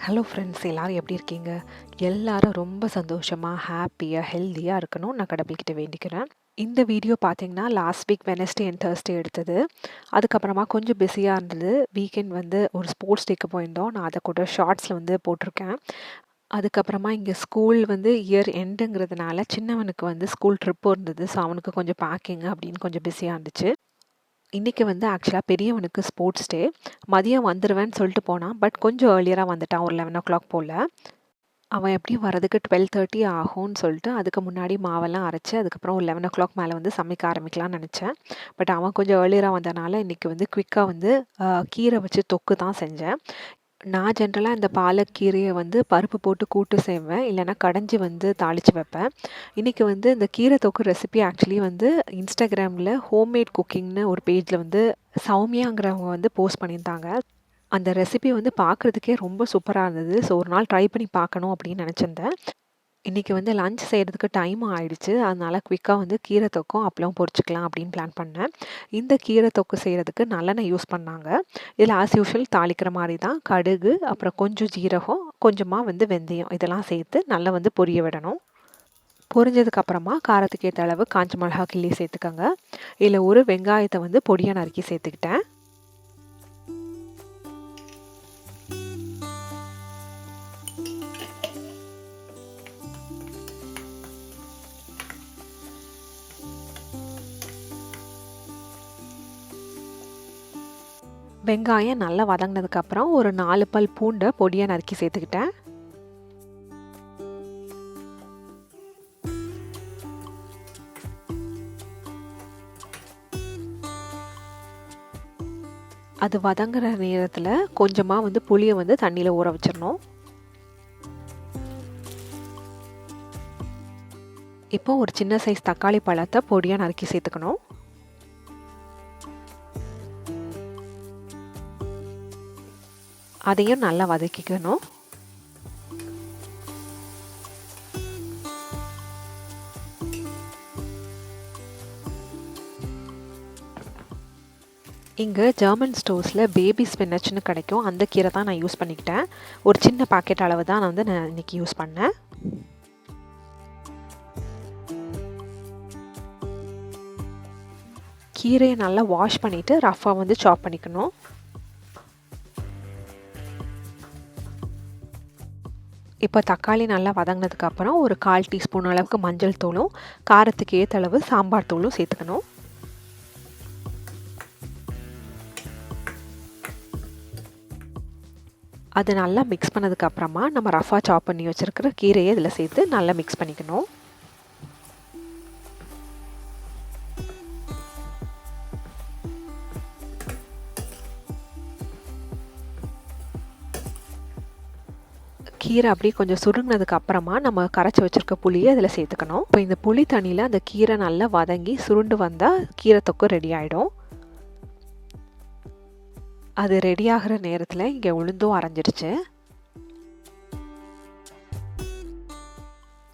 Hello friends, எல்லாரும் எப்படி இருக்கீங்க? எல்லாரும் ரொம்ப சந்தோஷமா, ஹாப்பியா, ஹெல்தியா இருக்கணும் நான் கடவுள்கிட்ட வேண்டிக்கிறேன். இந்த வீடியோ பார்த்தீங்கன்னா, last week Wednesday and Thursday எடுத்தது. அதுக்கப்புறமா கொஞ்சம் பிஸியா இருந்தது. வீக்கெண்ட் ஒரு ஸ்போர்ட்ஸ் டேக்கு போயிருந்தோம். நான் அத கூட ஷார்ட்ஸ்ல போட்டிருக்கேன். அதுக்கப்புறமா இங்க ஸ்கூல் இயர் எண்டுங்கிறதுனால சின்னவனுக்கு ஸ்கூல் ட்ரிப்பும் இருந்தது. ஸோ அவனுக்கு கொஞ்சம் பேக்கிங் அப்படின்னு கொஞ்சம் பிஸியா இருந்துச்சு. இன்னைக்கு ஆக்சுவலா பெரியவனுக்கு ஸ்போர்ட்ஸ் டே. மதியம் வந்துருவேன்னு சொல்லிட்டு போனான். பட் கொஞ்சம் ஏர்லியரா வந்துட்டான். ஒரு 11:00 போல. அவன் எப்படியும் வரதுக்கு 12:30 ஆகும்ன்னு சொல்லிட்டு, அதுக்கு முன்னாடி மாவெல்லாம் அரைச்சு, அதுக்கப்புறம் ஒரு 11:00 மேல சமைக்க ஆரம்பிக்கலாம்னு நெனச்சேன். பட் அவன் கொஞ்சம் ஏர்லியரா வந்தனால, இன்னைக்கு குயிக்கா கீரை வச்சு தொக்கு தான் செஞ்சேன். நான் ஜென்ரலா இந்த பாலக்கீரைய பருப்பு போட்டு கூட்டு செய்வேன். இல்லன்னா கடைஞ்சு தாளிச்சு வைப்பேன். இன்னைக்கு இந்த கீரை தொக்கு ரெசிபி ஆக்சுவலி Instagramல ஹோம்மேட் குக்கிங்ன்னு ஒரு பேஜ்ல சௌமியாங்கிறவங்க போஸ்ட் பண்ணியிருந்தாங்க. அந்த ரெசிபி பார்க்குறதுக்கே ரொம்ப சூப்பரா இருந்தது. ஸோ ஒரு நாள் ட்ரை பண்ணி பார்க்கணும் அப்படின்னு நெனச்சிருந்தேன். இன்னைக்கு லஞ்ச் செய்றதுக்கு டைமும் ஆயிடுச்சு. அதனால குயிக்கா கீரை தொக்கும், அப்பளம் பொரிச்சுக்கலாம் அப்படின்னு பிளான் பண்ணேன். இந்த கீரை தொக்கு செய்றதுக்கு நல்லெண்ணெய் யூஸ் பண்ணாங்க. இதில ஆஸ் யூசுவல் தாளிக்கிற மாரி தான் கடுகு, அப்புறம் கொஞ்சம் ஜீரகம், கொஞ்சமா வெந்தயம் இதெல்லாம் சேர்த்து நல்லா பொரிய விடணும். பொரிஞ்சதுக்கு அப்புறமா காரத்துக்கு ஏத்த அளவு காஞ்ச மிளகா கிள்ளி சேர்த்துக்கங்க. இதில ஒரு வெங்காயத்த பொடியா நறுக்கி சேர்த்துக்கிட்டேன். வெங்காயம் நல்லா வதங்கினதுக்கு அப்புறம் ஒரு 4 பல் பூண்டை பொடியா நறுக்கி சேர்த்துக்கிட்டேன். அது வதங்குற நேரத்துல கொஞ்சமா புளிய தண்ணியில ஊற வச்சிடணும். இப்போ ஒரு சின்ன சைஸ் தக்காளி பழத்தை பொடியா நறுக்கி சேர்த்துக்கணும். அதையும் நல்லா வதக்கிக்கணும். இங்கே ஜெர்மன் ஸ்டோர்ஸில் பேபி ஸ்பினச்னு கிடைக்கும். அந்த கீரை தான் நான் யூஸ் பண்ணிக்கிட்டேன். ஒரு சின்ன பாக்கெட் அளவு தான் நான் இன்னைக்கு யூஸ் பண்ணேன். கீரையை நல்லா வாஷ் பண்ணிவிட்டு ரஃபாக சாப் பண்ணிக்கணும். இப்போ தக்காளி நல்லா வதங்கினதுக்கு அப்புறம் ஒரு 1/4 டீஸ்பூன் அளவுக்கு மஞ்சள் தூளும், காரத்துக்கு ஏற்ற அளவு சாம்பார் தூளும் சேர்த்துக்கணும். அது நல்லா மிக்ஸ் பண்ணதுக்கு அப்புறமா நம்ம ரஃபா சாப் பண்ணி வச்சிருக்கிற கீரையை இதில் சேர்த்து நல்லா மிக்ஸ் பண்ணிக்கணும். கீரை அப்படியே கொஞ்சம் சுருங்கினதுக்கு அப்புறமா நம்ம கரைச்சி வச்சிருக்க புளியை அதில் சேர்த்துக்கணும். இப்போ இந்த புளி தண்ணியில் அந்த கீரை நல்லா வதங்கி சுருண்டு வந்தால் கீரை தொக்கு ரெடி ஆகிடும். அது ரெடி ஆகிற நேரத்தில் இங்கே உளுந்தும் அரைஞ்சிடுச்சு.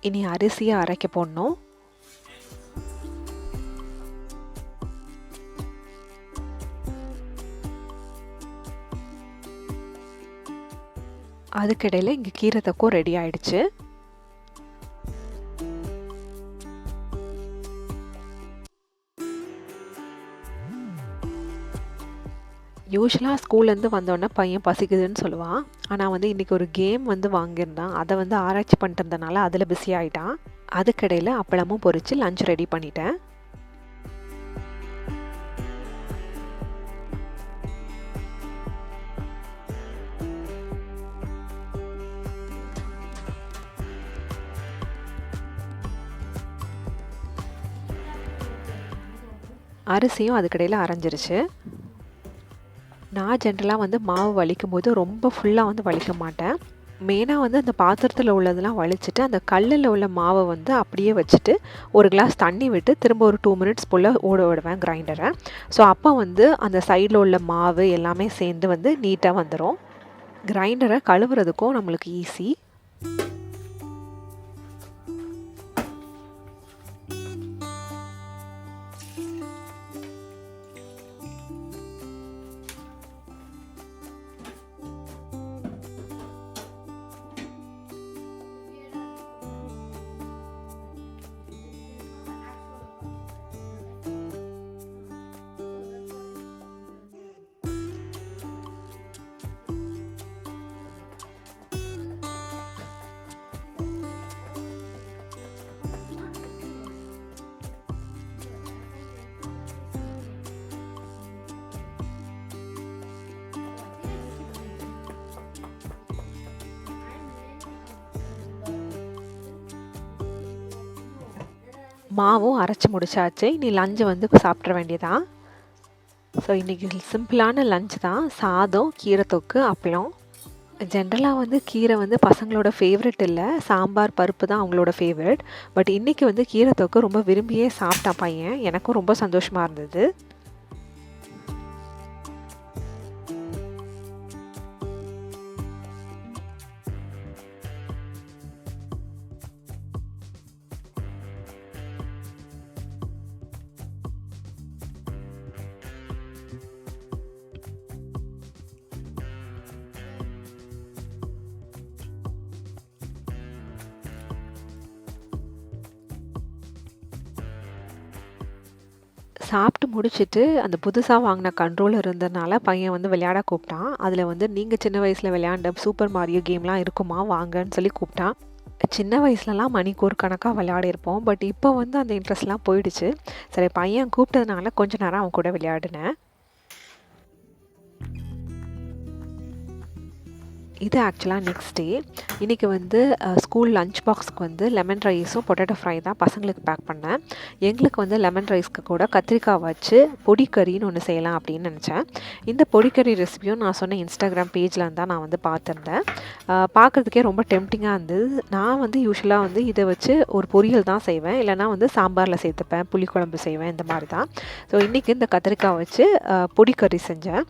இனி அரிசியை அரைக்க போடணும். அதுக்கிடையில் இங்கே கீரை தொக்கும் ரெடி ஆயிடுச்சு. யூஸ்வலாக ஸ்கூல்லேருந்து வந்தோடனே பையன் பசிக்குதுன்னு சொல்லுவான். ஆனால் இன்றைக்கி ஒரு கேம் வாங்கியிருந்தான். அதை ஆராய்ச்சி பண்ணிட்டு இருந்தனால அதில் பிஸி ஆகிட்டான். அதுக்கிடையில் அப்பளமும் பொரித்து லஞ்ச் ரெடி பண்ணிட்டேன். அரிசியும் அதுக்கிடையில் அரைஞ்சிருச்சு. நான் ஜென்ரலாக மாவு வலிக்கும் போது ரொம்ப ஃபுல்லாக வலிக்க மாட்டேன். மெயினாக அந்த பாத்திரத்தில் உள்ளதெல்லாம் வலிச்சுட்டு அந்த கல்லில் உள்ள மாவை அப்படியே வச்சுட்டு ஒரு கிளாஸ் தண்ணி விட்டு திரும்ப ஒரு 2 மினிட்ஸ் போல் ஓட விடுவேன் கிரைண்டரை. ஸோ அப்போ அந்த சைடில் உள்ள மாவு எல்லாமே சேர்ந்து நீட்டாக வந்துடும். கிரைண்டரை கழுவுறதுக்கும் நம்மளுக்கு ஈஸி. மாவும் அரைச்சி முடிச்சாச்சு. இனி லஞ்சை வந்து சாப்பிட்ற வேண்டியதான். ஸோ இன்றைக்கி சிம்பிளான லஞ்ச் தான். சாதம், கீரை தொக்கு, அப்பளம். ஜென்ரலாக வந்து கீரை வந்து பசங்களோட ஃபேவரெட் இல்லை, சாம்பார் பருப்பு தான் அவங்களோட ஃபேவரெட். பட் இன்றைக்கி வந்து கீரை தொக்கு ரொம்ப விரும்பியே சாப்பிட்டான் பையன். எனக்கும் ரொம்ப சந்தோஷமாக இருந்தது. சாப்பிட்டு முடிச்சுட்டு அந்த புதுசாக வாங்கின கண்ட்ரோலர் இருந்ததுனால பையன் வந்து விளையாட கூப்பிட்டான். அதில் வந்து நீங்கள் சின்ன வயசில் விளையாண்ட சூப்பர் மாரியோ கேம்லாம் இருக்குமா, வாங்கன்னு சொல்லி கூப்பிட்டான். சின்ன வயசுலலாம் மணிக்கூர் கணக்காக விளையாடிருப்போம். பட் இப்போ வந்து அந்த இன்ட்ரெஸ்ட்லாம் போயிடுச்சு. சரி, பையன் கூப்பிட்டதுனால கொஞ்ச நேரம் அவன் கூட விளையாடினேன். இது ஆக்சுவலாக நெக்ஸ்ட் டே. இன்றைக்கி வந்து ஸ்கூல் லஞ்ச் பாக்ஸ்க்கு வந்து லெமன் ரைஸும் பொட்டேட்டோ ஃப்ரை தான் பசங்களுக்கு பேக் பண்ணேன். எங்களுக்கு வந்து லெமன் ரைஸ்க்கு கூட கத்திரிக்காய் வச்சு பொடிக்கறின்னு ஒன்று செய்யலாம் அப்படின்னு நினச்சேன். இந்த பொடிக்கறி ரெசிபியும் நான் சொன்ன இன்ஸ்டாகிராம் பேஜில் தான் நான் வந்து பார்த்துருந்தேன். பார்க்குறதுக்கே ரொம்ப டெம்டிங்காக இருந்தது. நான் வந்து யூஸ்வலாக வந்து இதை வச்சு ஒரு பொரியல் தான் செய்வேன், இல்லைனா வந்து சாம்பாரில் சேர்த்துப்பேன், புளிக்குழம்பு செய்வேன், இந்த மாதிரி தான். ஸோ இன்றைக்கி இந்த கத்திரிக்காய் வச்சு பொடிக்கறி செஞ்சேன்.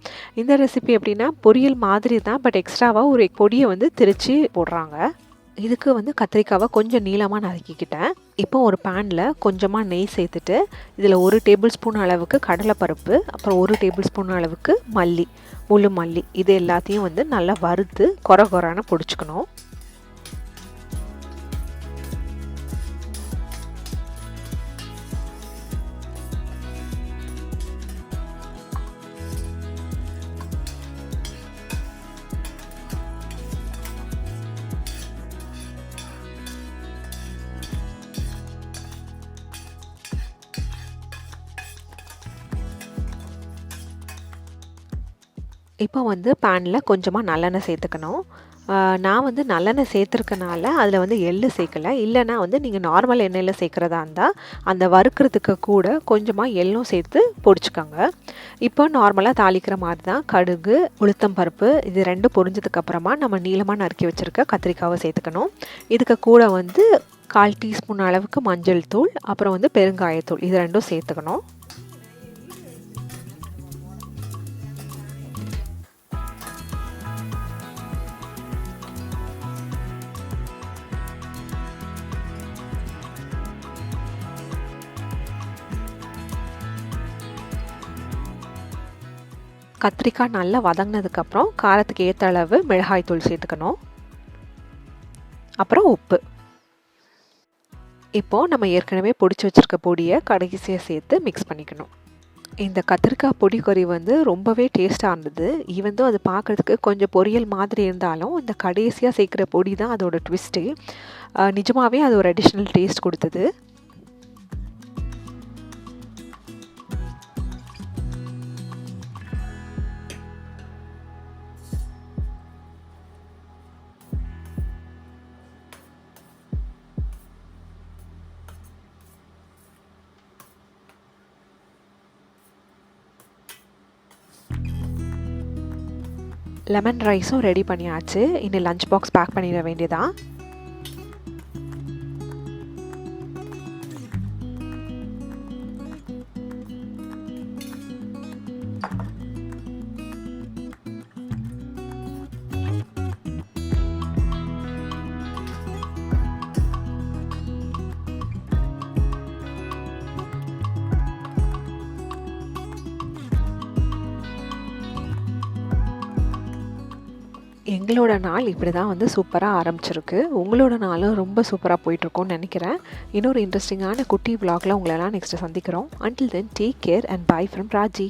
இந்த ரெசிபி எப்படின்னா பொரியல் மாதிரி தான், பட் எக்ஸ்ட்ராவாக ஒரு பொடியை வந்து திரிச்சு போடுறாங்க. இதுக்கு வந்து கத்திரிக்காவை கொஞ்சம் நீளமாக நறுக்கிக்கிட்டேன். இப்போ ஒரு பேனில் கொஞ்சமாக நெய் சேர்த்துட்டு இதில் 1 டேபிள் ஸ்பூன் அளவுக்கு கடலைப்பருப்பு, அப்புறம் 1 டேபிள் ஸ்பூன் அளவுக்கு மல்லி, முழு மல்லி, இது எல்லாத்தையும் வந்து நல்லா வறுத்து கொரன்னு பொடிச்சுக்கணும். இப்போ வந்து பேனில் கொஞ்சமாக நல்லெண்ணெய் சேர்த்துக்கணும். நான் வந்து நல்லெண்ணெய் சேர்த்துருக்கனால அதில் வந்து எள்ளு சேர்க்கலை. இல்லைனா வந்து நீங்கள் நார்மல் எண்ணெயில் சேர்க்குறதா இருந்தால் அந்த வறுக்கிறதுக்கு கூட கொஞ்சமாக எள்ளும் சேர்த்து பொடிச்சுக்கோங்க. இப்போ நார்மலாக தாளிக்கிற மாதிரி தான் கடுகு, உளுத்தம் பருப்பு, இது 2 பொரிஞ்சதுக்கப்புறமா நம்ம நீளமாக நறுக்கி வச்சுருக்க கத்திரிக்காவை சேர்த்துக்கணும். இதுக்கு கூட வந்து 1/4 டீஸ்பூன் அளவுக்கு மஞ்சள் தூள், அப்புறம் வந்து பெருங்காயத்தூள், இது 2ம் சேர்த்துக்கணும். கத்திரிக்காய் நல்லா வதங்கினதுக்கப்புறம் காரத்துக்கு ஏற்ற அளவு மிளகாய் தூள் சேர்த்துக்கணும். அப்புறம் உப்பு. இப்போது நம்ம ஏற்கனவே பொடிச்சு வச்சுருக்க பொடியை கடைசியாக சேர்த்து மிக்ஸ் பண்ணிக்கணும். இந்த கத்திரிக்காய் பொடி கறி வந்து ரொம்பவே டேஸ்ட்டாக இருந்தது. ஈவன் தோ அது பார்க்குறதுக்கு கொஞ்சம் பொரியல் மாதிரி இருந்தாலும் இந்த கடைசியாக சேர்க்குற பொடி தான் அதோட ட்விஸ்ட்டு. நிஜமாகவே அது ஒரு அடிஷ்னல் டேஸ்ட் கொடுத்தது. லெமன் ரைஸும் ரெடி பண்ணியாச்சு. இனி லஞ்ச் பாக்ஸ் பேக் பண்ணிட வேண்டியதான். எங்களோட நாள் இப்படி தான் வந்து சூப்பராக ஆரம்பிச்சிருக்கு. உங்களோட நாளும் ரொம்ப சூப்பராக போயிட்டுருக்கோன்னு நினைக்கிறேன். இன்னொரு இன்ட்ரெஸ்டிங்கான குட்டி விலாகில் உங்களெல்லாம் நெக்ஸ்ட்டு சந்திக்கிறோம். Until then take care and by from Raji.